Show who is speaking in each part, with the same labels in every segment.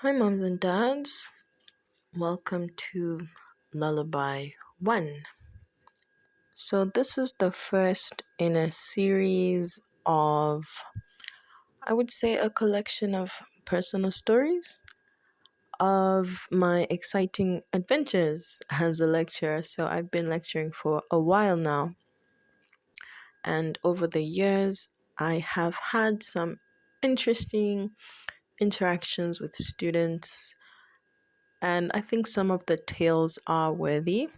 Speaker 1: Hi, moms and dads. Welcome to Lullaby One. So, this is the first in a series of, I would say, a collection of personal stories of my exciting adventures as a lecturer. So, I've been lecturing for a while now, and over the years, I have had some interesting interactions with students, and I think some of the tales are worthy.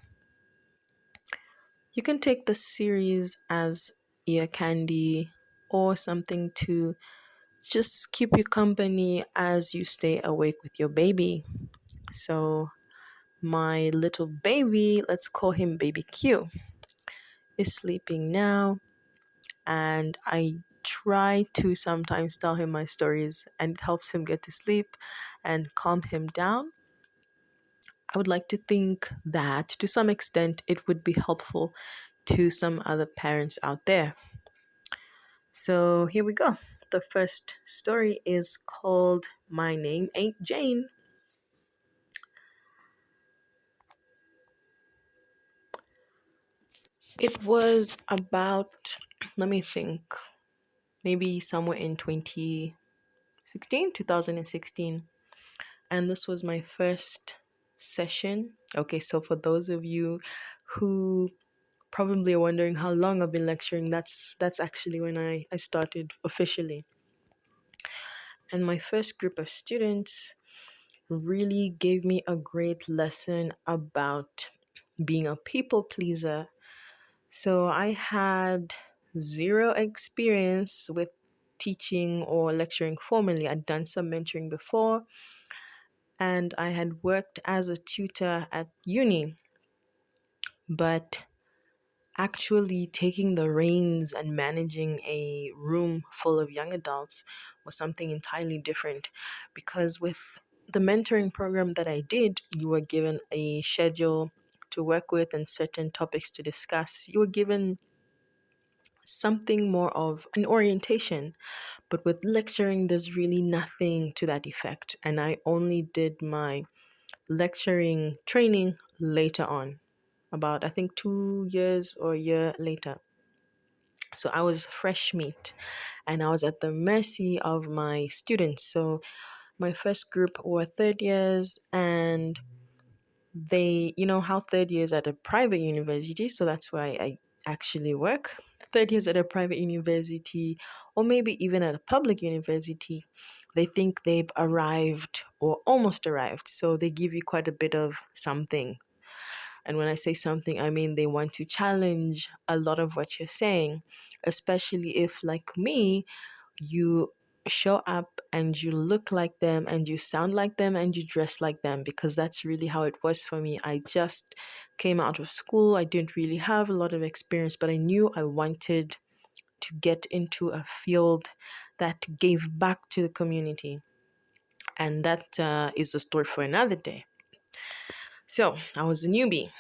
Speaker 1: You can take the series as ear candy or something to just keep you company as you stay awake with your baby. So, my little baby, let's call him Baby Q, is sleeping now, and I try to sometimes tell him my stories, and it helps him get to sleep and calm him down. I would like to think that to some extent it would be helpful to some other parents out there. So here we go. The first story is called My Name Ain't Jane. It was about, let me think, maybe somewhere in 2016, 2016. And this was my first session. Okay, so for those of you who probably are wondering how long I've been lecturing, that's actually when I started officially. And my first group of students really gave me a great lesson about being a people pleaser. So I had zero experience with teaching or lecturing formally. I'd done some mentoring before, and I had worked as a tutor at uni, but actually taking the reins and managing a room full of young adults was something entirely different, because with the mentoring program that I did, you were given a schedule to work with and certain topics to discuss. You were given something more of an orientation, but with lecturing, there's really nothing to that effect. And I only did my lecturing training later on, about I think 2 years or a year later. So I was fresh meat and I was at the mercy of my students. So my first group were third years, and they, you know how third years at a private university, so that's why I actually work. Third years at a private university, or maybe even at a public university, they think they've arrived or almost arrived. So they give you quite a bit of something. And when I say something, I mean they want to challenge a lot of what you're saying, especially if, like me, you show up and you look like them and you sound like them and you dress like them, because that's really how it was for me. I just came out of school. I didn't really have a lot of experience, but I knew I wanted to get into a field that gave back to the community. And that is a story for another day. So I was a newbie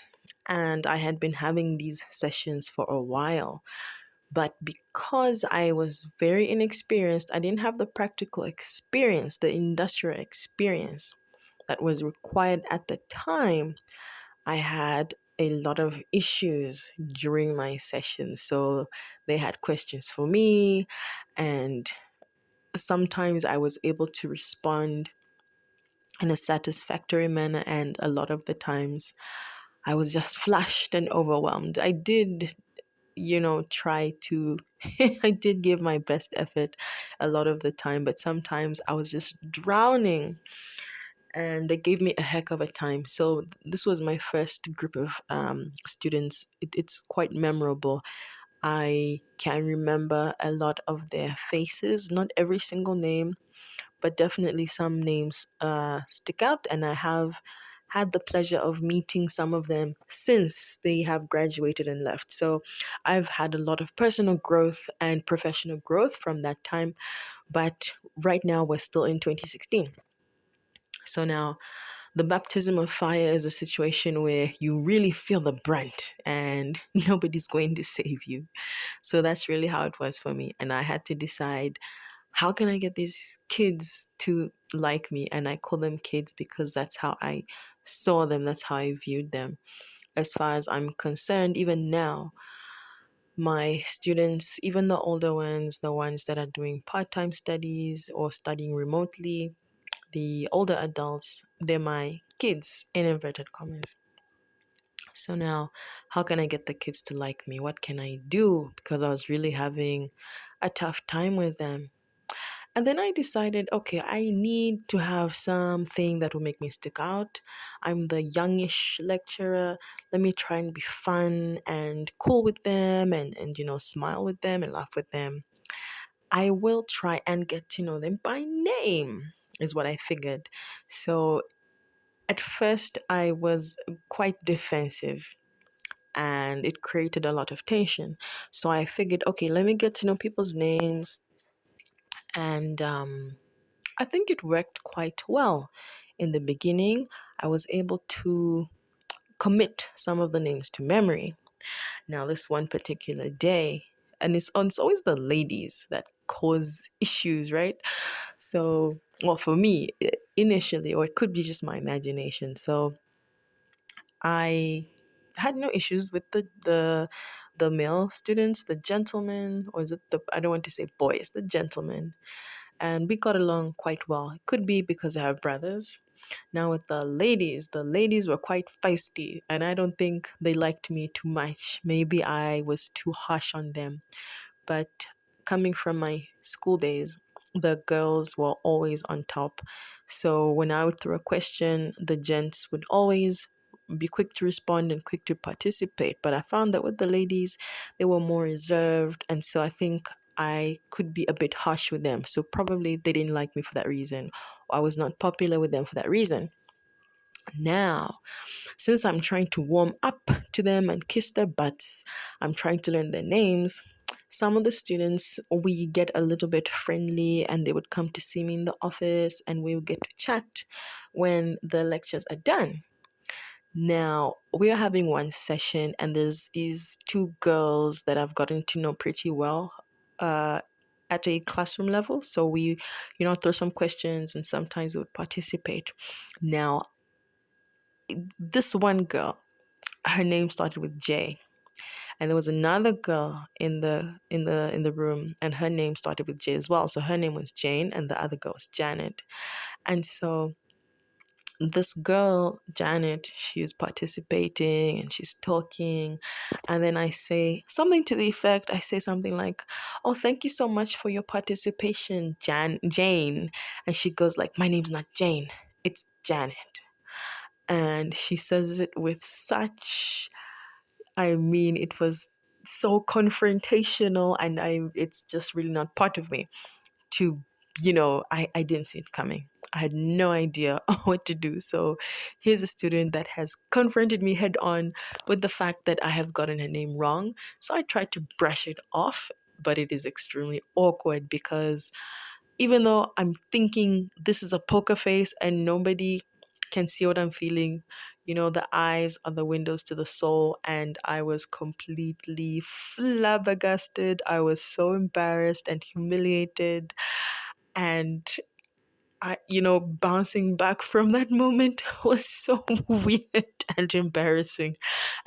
Speaker 1: and I had been having these sessions for a while. But because I was very inexperienced, I didn't have the practical experience, the industrial experience that was required at the time. I had a lot of issues during my sessions. So they had questions for me, and sometimes I was able to respond in a satisfactory manner, and a lot of the times I was just flushed and overwhelmed. I did try to, I did give my best effort a lot of the time, but sometimes I was just drowning and they gave me a heck of a time. So this was my first group of students. It's quite memorable. I can remember a lot of their faces, not every single name, but definitely some names stick out, and I have had the pleasure of meeting some of them since they have graduated and left. So I've had a lot of personal growth and professional growth from that time, but right now we're still in 2016. So now the baptism of fire is a situation where you really feel the brunt and nobody's going to save you. So that's really how it was for me. And I had to decide, how can I get these kids to like me? And I call them kids because that's how I saw them, that's how I viewed them. As far as I'm concerned, even now, my students, even the older ones, the ones that are doing part time studies or studying remotely, the older adults, they're my kids in inverted commas. So now, how can I get the kids to like me? What can I do? Because I was really having a tough time with them. And then I decided, okay, I need to have something that will make me stick out. I'm the youngish lecturer. Let me try and be fun and cool with them and smile with them and laugh with them. I will try and get to know them by name, is what I figured. So at first, I was quite defensive and it created a lot of tension. So I figured, okay, let me get to know people's names. And I think it worked quite well. In the beginning, I was able to commit some of the names to memory. Now, this one particular day, and it's always the ladies that cause issues, right? So, well, for me, initially, or it could be just my imagination. So, I had no issues with the male students, the gentlemen, or is it the I don't want to say boys, the gentlemen, and we got along quite well. It could be because I have brothers. Now with the ladies were quite feisty, and I don't think they liked me too much. Maybe I was too harsh on them. But coming from my school days, the girls were always on top. So when I would throw a question, the gents would always be quick to respond and quick to participate. But I found that with the ladies, they were more reserved. And so I think I could be a bit harsh with them. So probably they didn't like me for that reason, or I was not popular with them for that reason. Now, since I'm trying to warm up to them and kiss their butts, I'm trying to learn their names. Some of the students, we get a little bit friendly and they would come to see me in the office and we would get to chat when the lectures are done. Now, we are having one session and there's these two girls that I've gotten to know pretty well uh, at a classroom level. So we, throw some questions and sometimes they would participate. Now, this one girl, her name started with J, and there was another girl in the room, and her name started with J as well. So her name was Jane, and the other girl was Janet. And so this girl, Janet, she is participating and she's talking, and then I say something to the effect. I say something like, "Oh, thank you so much for your participation, Jane." And she goes like, "My name's not Jane, it's Janet." And she says it with such, I mean, it was so confrontational, and it's just really not part of me to, I didn't see it coming. I had no idea what to do. So here's a student that has confronted me head on with the fact that I have gotten her name wrong. So I tried to brush it off, but it is extremely awkward because even though I'm thinking this is a poker face and nobody can see what I'm feeling, the eyes are the windows to the soul. And I was completely flabbergasted. I was so embarrassed and humiliated. And bouncing back from that moment was so weird and embarrassing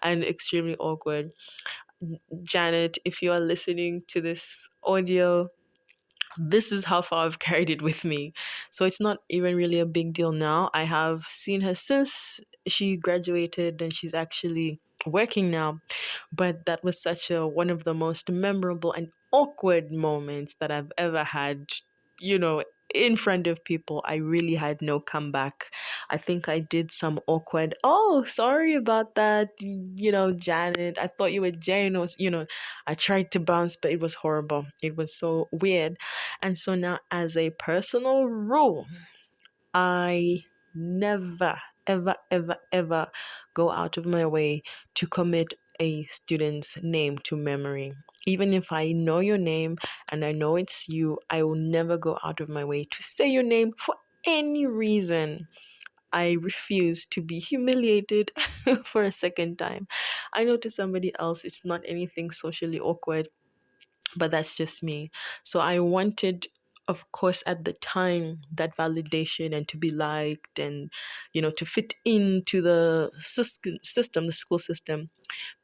Speaker 1: and extremely awkward. Janet, if you are listening to this audio, this is how far I've carried it with me. So it's not even really a big deal now. I have seen her since she graduated and she's actually working now. But that was such a one of the most memorable and awkward moments that I've ever had, you know, in front of people. I really had no comeback. I think I did some awkward, "Oh, sorry about that, Janet. I thought you were Jane," or, I tried to bounce, but it was horrible. It was so weird. And so now, as a personal rule, I never, ever, ever, ever go out of my way to commit a student's name to memory. Even if I know your name and I know it's you, I will never go out of my way to say your name for any reason. I refuse to be humiliated for a second time. I know to somebody else it's not anything socially awkward, but that's just me. So I wanted of course, at the time, that validation and to be liked and, to fit into the system, the school system.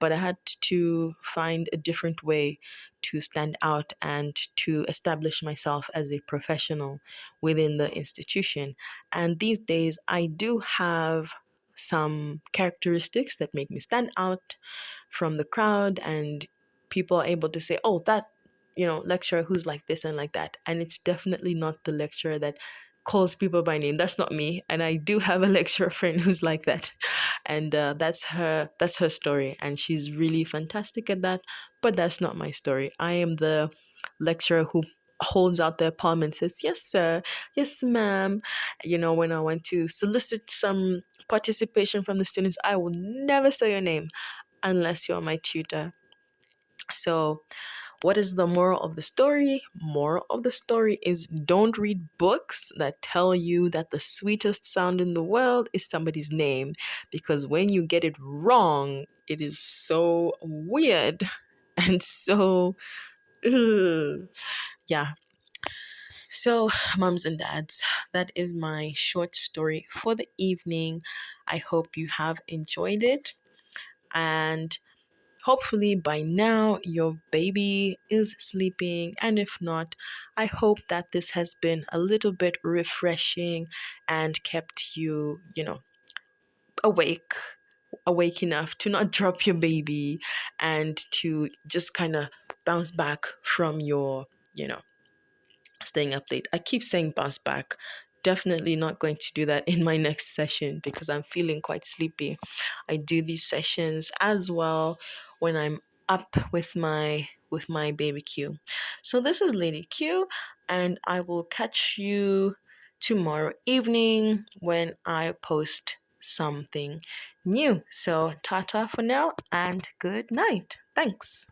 Speaker 1: But I had to find a different way to stand out and to establish myself as a professional within the institution. And these days, I do have some characteristics that make me stand out from the crowd, and people are able to say, oh, that, lecturer who's like this and like that. And it's definitely not the lecturer that calls people by name. That's not me. And I do have a lecturer friend who's like that. And that's her story, and she's really fantastic at that. But that's not my story. I am the lecturer who holds out their palm and says, yes sir, yes ma'am. When I want to solicit some participation from the students, I will never say your name unless you're my tutor. So, what is the moral of the story? Moral of the story is, don't read books that tell you that the sweetest sound in the world is somebody's name, because when you get it wrong, it is so weird and so ugh. Yeah. So, moms and dads, that is my short story for the evening. I hope you have enjoyed it, and hopefully by now your baby is sleeping. And if not, I hope that this has been a little bit refreshing and kept you, awake, awake enough to not drop your baby and to just kind of bounce back from your, staying up late. I keep saying bounce back. Definitely not going to do that in my next session because I'm feeling quite sleepy. I do these sessions as well when I'm up with my baby Q. So this is Lady Q, and I will catch you tomorrow evening when I post something new. So tata for now and good night. Thanks.